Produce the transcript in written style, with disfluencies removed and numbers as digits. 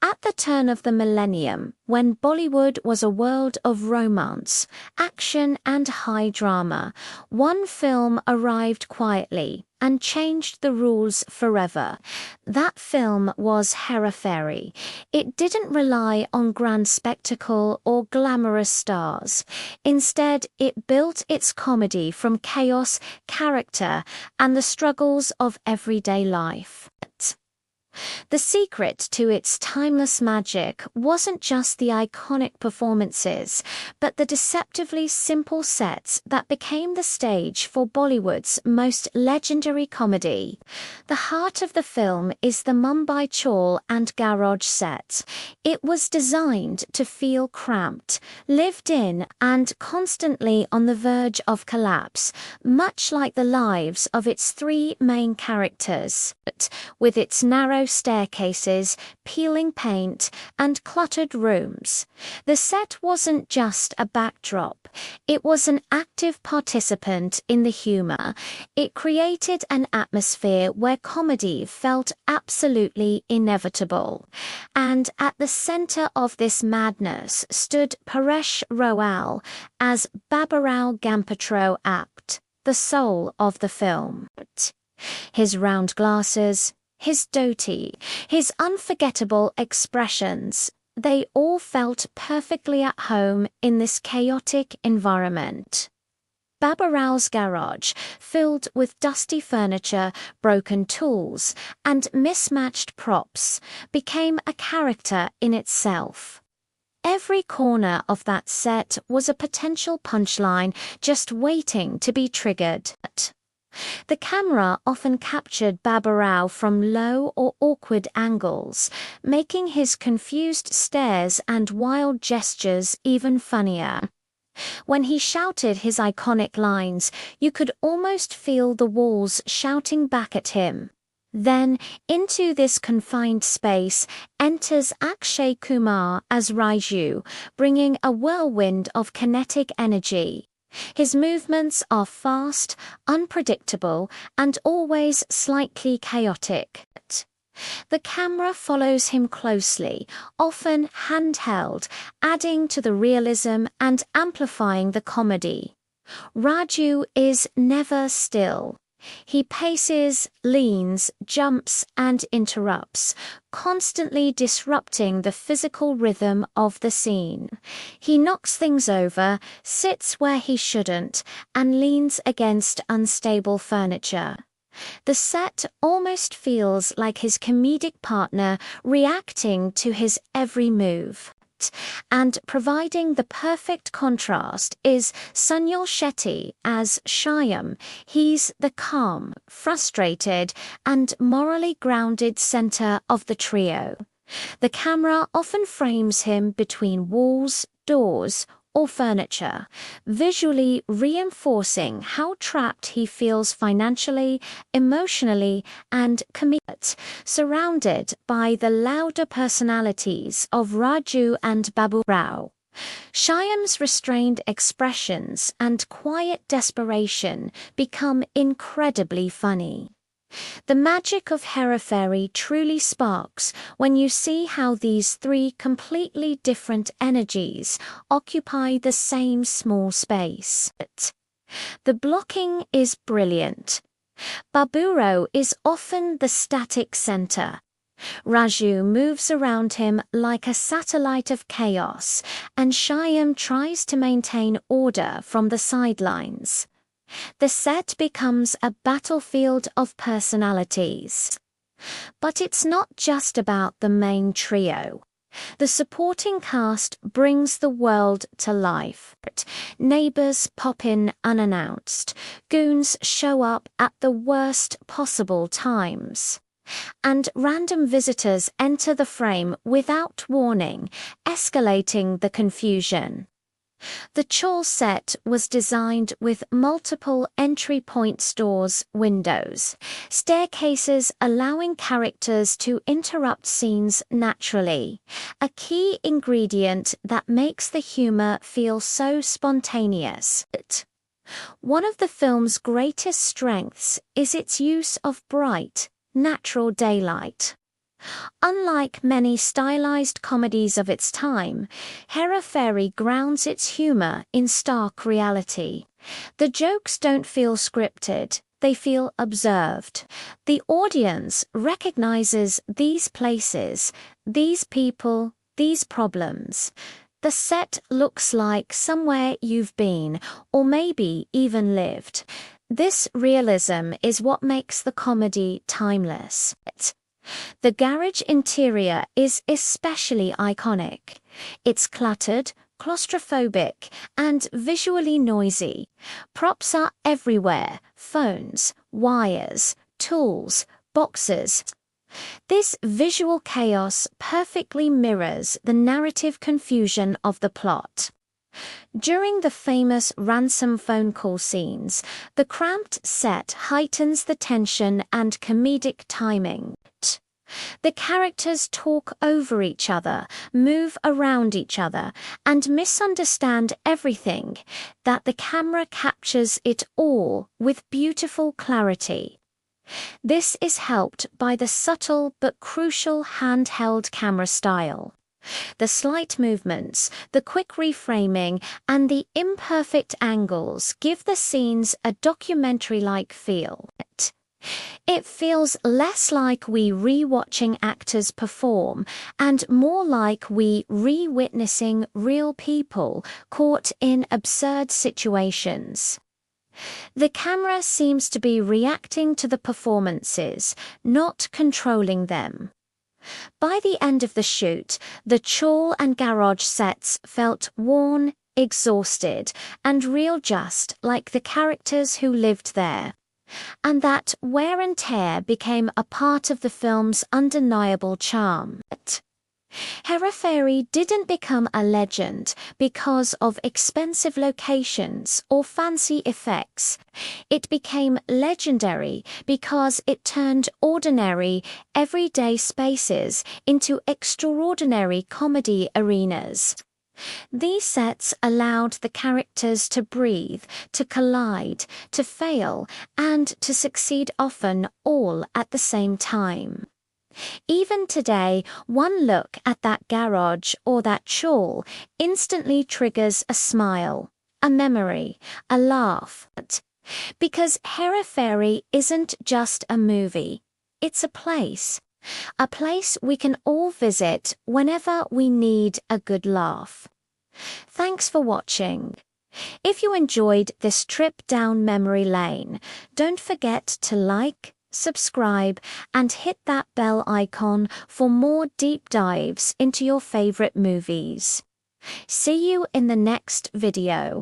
At the turn of the millennium, when Bollywood was a world of romance, action and high drama, one film arrived quietly and changed the rules forever. That film was Hera. It didn't rely on grand spectacle or glamorous stars. Instead, it built its comedy from chaos, character, and the struggles of everyday life. The secret to its timeless magic wasn't just the iconic performances, but the deceptively simple sets that became the stage for Bollywood's most legendary comedy. The heart of the film is the Mumbai Chawl and Garage set. It was designed to feel cramped, lived in, and constantly on the verge of collapse, much like the lives of its three main characters. With its narrow staircases, peeling paint, and cluttered rooms. The set wasn't just a backdrop, it was an active participant in the humor. It created an atmosphere where comedy felt absolutely inevitable. And at the center of this madness stood Paresh Rawal as Baburao Gampatro Apt, the soul of the film. His round glasses, his dhoti, his unforgettable expressions, they all felt perfectly at home in this chaotic environment. Baburao's garage, filled with dusty furniture, broken tools, and mismatched props, became a character in itself. Every corner of that set was a potential punchline just waiting to be triggered. The camera often captured Baburao from low or awkward angles, making his confused stares and wild gestures even funnier. When he shouted his iconic lines, you could almost feel the walls shouting back at him. Then, into this confined space, enters Akshay Kumar as Raiju, bringing a whirlwind of kinetic energy. His movements are fast, unpredictable, and always slightly chaotic. The camera follows him closely, often handheld, adding to the realism and amplifying the comedy. Raju is never still. He paces, leans, jumps, and interrupts, constantly disrupting the physical rhythm of the scene. He knocks things over, sits where he shouldn't, and leans against unstable furniture. The set almost feels like his comedic partner reacting to his every move. And providing the perfect contrast is Sunil Shetty as Shyam. He's the calm, frustrated, and morally grounded center of the trio. The camera often frames him between walls, doors, or furniture, visually reinforcing how trapped he feels financially, emotionally, and comedically, surrounded by the louder personalities of Raju and Baburao. Shyam's restrained expressions and quiet desperation become incredibly funny. The magic of Hera truly sparks when you see how these three completely different energies occupy the same small space. The blocking is brilliant. Baburao is often the static center. Raju moves around him like a satellite of chaos, and Shyam tries to maintain order from the sidelines. The set becomes a battlefield of personalities. But it's not just about the main trio. The supporting cast brings the world to life. Neighbors pop in unannounced. Goons show up at the worst possible times. And random visitors enter the frame without warning, escalating the confusion. The chawl set was designed with multiple entry point stores, windows, staircases allowing characters to interrupt scenes naturally, a key ingredient that makes the humor feel so spontaneous. One of the film's greatest strengths is its use of bright, natural daylight. Unlike many stylized comedies of its time, Pheri grounds its humor in stark reality. The jokes don't feel scripted, they feel observed. The audience recognizes these places, these people, these problems. The set looks like somewhere you've been, or maybe even lived. This realism is what makes the comedy timeless. The garage interior is especially iconic. It's cluttered, claustrophobic, and visually noisy. Props are everywhere: phones, wires, tools, boxes. This visual chaos perfectly mirrors the narrative confusion of the plot. During the famous ransom phone call scenes, the cramped set heightens the tension and comedic timing. The characters talk over each other, move around each other, and misunderstand everything, that the camera captures it all with beautiful clarity. This is helped by the subtle but crucial handheld camera style. The slight movements, the quick reframing, and the imperfect angles give the scenes a documentary-like feel. It feels less like we re-watching actors perform and more like we re-witnessing real people caught in absurd situations. The camera seems to be reacting to the performances, not controlling them. By the end of the shoot, the chawl and garage sets felt worn, exhausted, and real, just like the characters who lived there. And that wear and tear became a part of the film's undeniable charm. Pheri didn't become a legend because of expensive locations or fancy effects. It became legendary because it turned ordinary, everyday spaces into extraordinary comedy arenas. These sets allowed the characters to breathe, to collide, to fail, and to succeed, often all at the same time. Even today, one look at that garage or that chawl instantly triggers a smile, a memory, a laugh. Because Pheri isn't just a movie, it's a place we can all visit whenever we need a good laugh. Thanks for watching. If you enjoyed this trip down memory lane, don't forget to like, subscribe, and hit that bell icon for more deep dives into your favorite movies. See you in the next video.